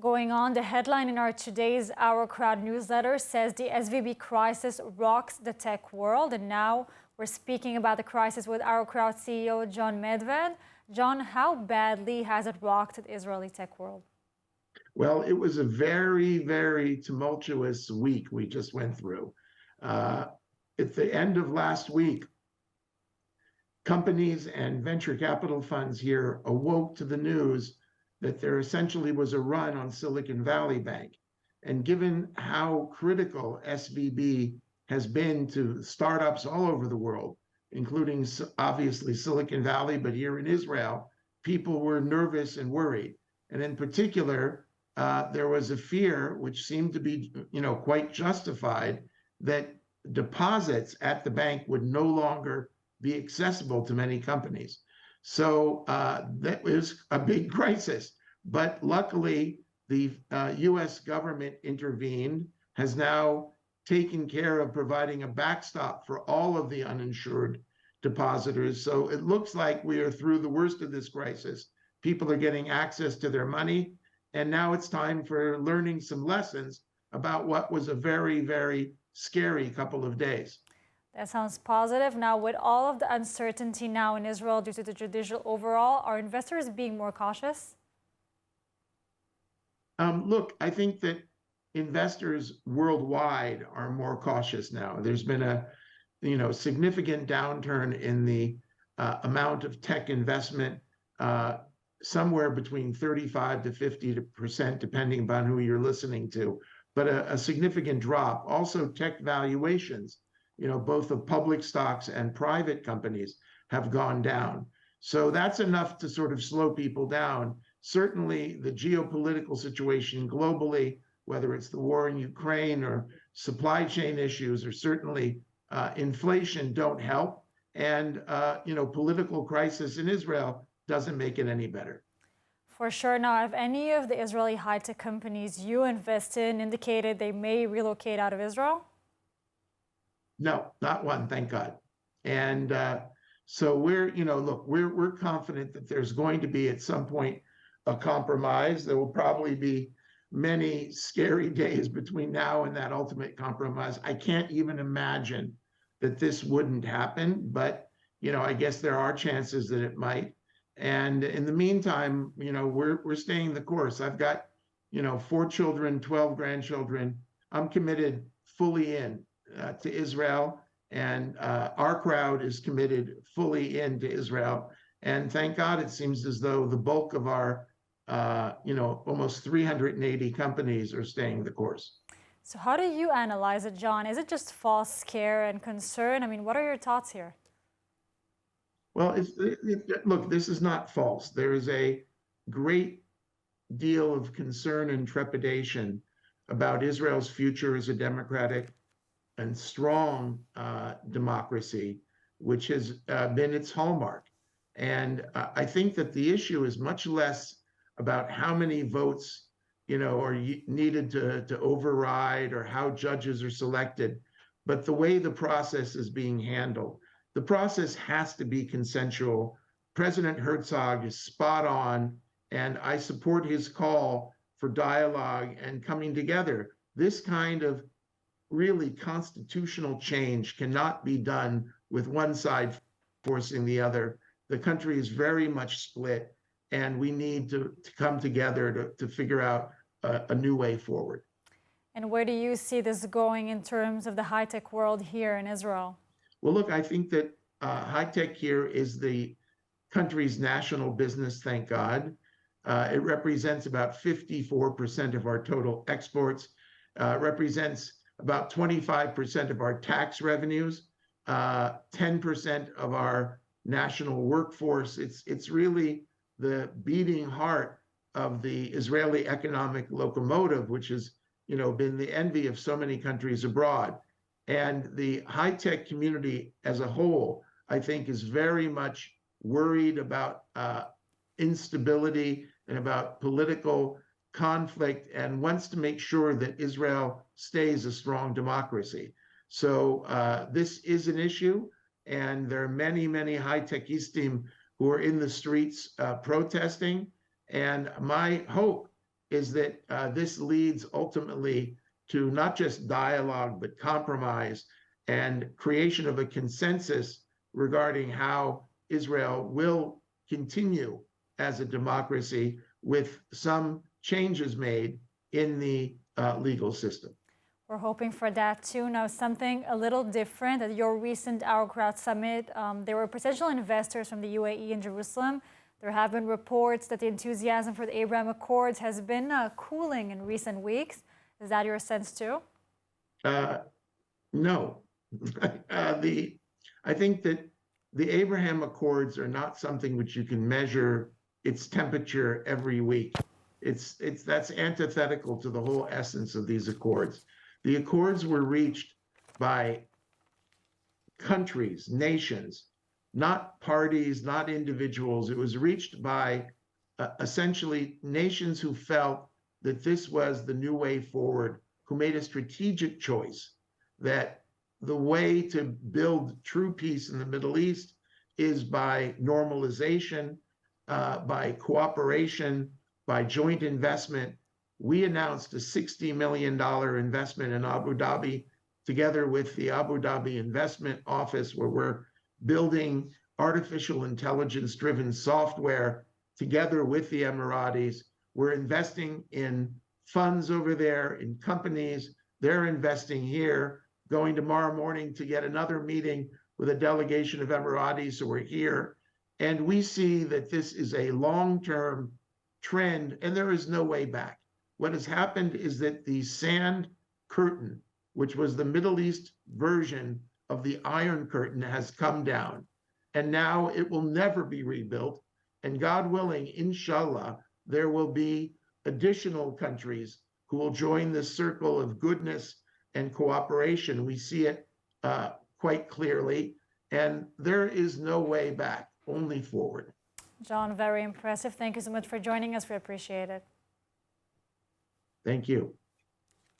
Going on, the headline in our today's OurCrowd newsletter says the SVB crisis rocks the tech world. And now we're speaking about the crisis with OurCrowd CEO Jon Medved. Jon, how badly has it rocked the Israeli tech world? Well, it was a very, very tumultuous week we just went through. At the end of last week, companies and venture capital funds here awoke to the news that there essentially was a run on Silicon Valley Bank. And given how critical SVB has been to startups all over the world, including obviously Silicon Valley, but here in Israel, people were nervous and worried. And in particular, there was a fear, which seemed to be, quite justified, that deposits at the bank would no longer be accessible to many companies. So that was a big crisis. But luckily, the US government intervened, has now taken care of providing a backstop for all of the uninsured depositors. So it looks like we are through the worst of this crisis. People are getting access to their money. And now it's time for learning some lessons about what was a very, very scary couple of days. That sounds positive. Now, with all of the uncertainty now in Israel due to the judicial overall, are investors being more cautious? Look, I think that investors worldwide are more cautious now. There's been a significant downturn in the amount of tech investment, somewhere between 35 to 50%, depending upon who you're listening to, but a significant drop. Also, tech valuations, both of public stocks and private companies have gone down. So that's enough to sort of slow people down. Certainly, the geopolitical situation globally, whether it's the war in Ukraine or supply chain issues, or certainly inflation, don't help. And, political crisis in Israel doesn't make it any better. For sure. Now, have any of the Israeli high-tech companies you invest in indicated they may relocate out of Israel? No, not one, thank God. And so we're confident that there's going to be at some point a compromise. There will probably be many scary days between now and that ultimate compromise. I can't even imagine that this wouldn't happen, but I guess there are chances that it might. And in the meantime, we're staying the course. I've got 4 children, 12 grandchildren. I'm committed fully in to Israel, and OurCrowd is committed fully into Israel. And thank God, it seems as though the bulk of our almost 380 companies are staying the course. So how do you analyze it, Jon? Is it just false scare and concern? I mean, what are your thoughts here? Well, look, this is not false. There is a great deal of concern and trepidation about Israel's future as a democratic and strong democracy, which has been its hallmark. And I think that the issue is much less about how many votes, are needed to override, or how judges are selected, but the way the process is being handled. The process has to be consensual. President Herzog is spot on, and I support his call for dialogue and coming together. This kind of really constitutional change cannot be done with one side forcing the other. The country is very much split, and we need to come together to figure out a new way forward. And where do you see this going in terms of the high-tech world here in Israel? Well, look, I think that high tech here is the country's national business, thank God. It represents about 54% of our total exports, represents about 25% of our tax revenues, 10% of our national workforce. It's really the beating heart of the Israeli economic locomotive, which has been the envy of so many countries abroad. And the high-tech community as a whole, I think, is very much worried about instability and about political conflict, and wants to make sure that Israel stays a strong democracy. So this is an issue, and there are many, many high-techistim who are in the streets protesting. And my hope is that this leads ultimately to not just dialogue, but compromise and creation of a consensus regarding how Israel will continue as a democracy with some changes made in the legal system. We're hoping for that too. Now, something a little different. At your recent OurCrowd summit, there were potential investors from the UAE and Jerusalem. There have been reports that the enthusiasm for the Abraham Accords has been cooling in recent weeks. Is that your sense too? No. I think that the Abraham Accords are not something which you can measure its temperature every week. That's antithetical to the whole essence of these accords. The accords were reached by countries, nations, not parties, not individuals. It was reached by essentially nations who felt that this was the new way forward, who made a strategic choice that the way to build true peace in the Middle East is by normalization, by cooperation, by joint investment. We announced a $60 million investment in Abu Dhabi together with the Abu Dhabi Investment Office, where we're building artificial intelligence-driven software together with the Emiratis. We're investing in funds over there, in companies. They're investing here. Going tomorrow morning to get another meeting with a delegation of Emiratis who are here. And we see that this is a long-term trend, and there is no way back. What has happened is that the sand curtain, which was the Middle East version of the Iron Curtain, has come down. And now it will never be rebuilt. And God willing, inshallah, there will be additional countries who will join this circle of goodness and cooperation. We see it quite clearly. And there is no way back, only forward. Jon, very impressive. Thank you so much for joining us. We appreciate it. Thank you.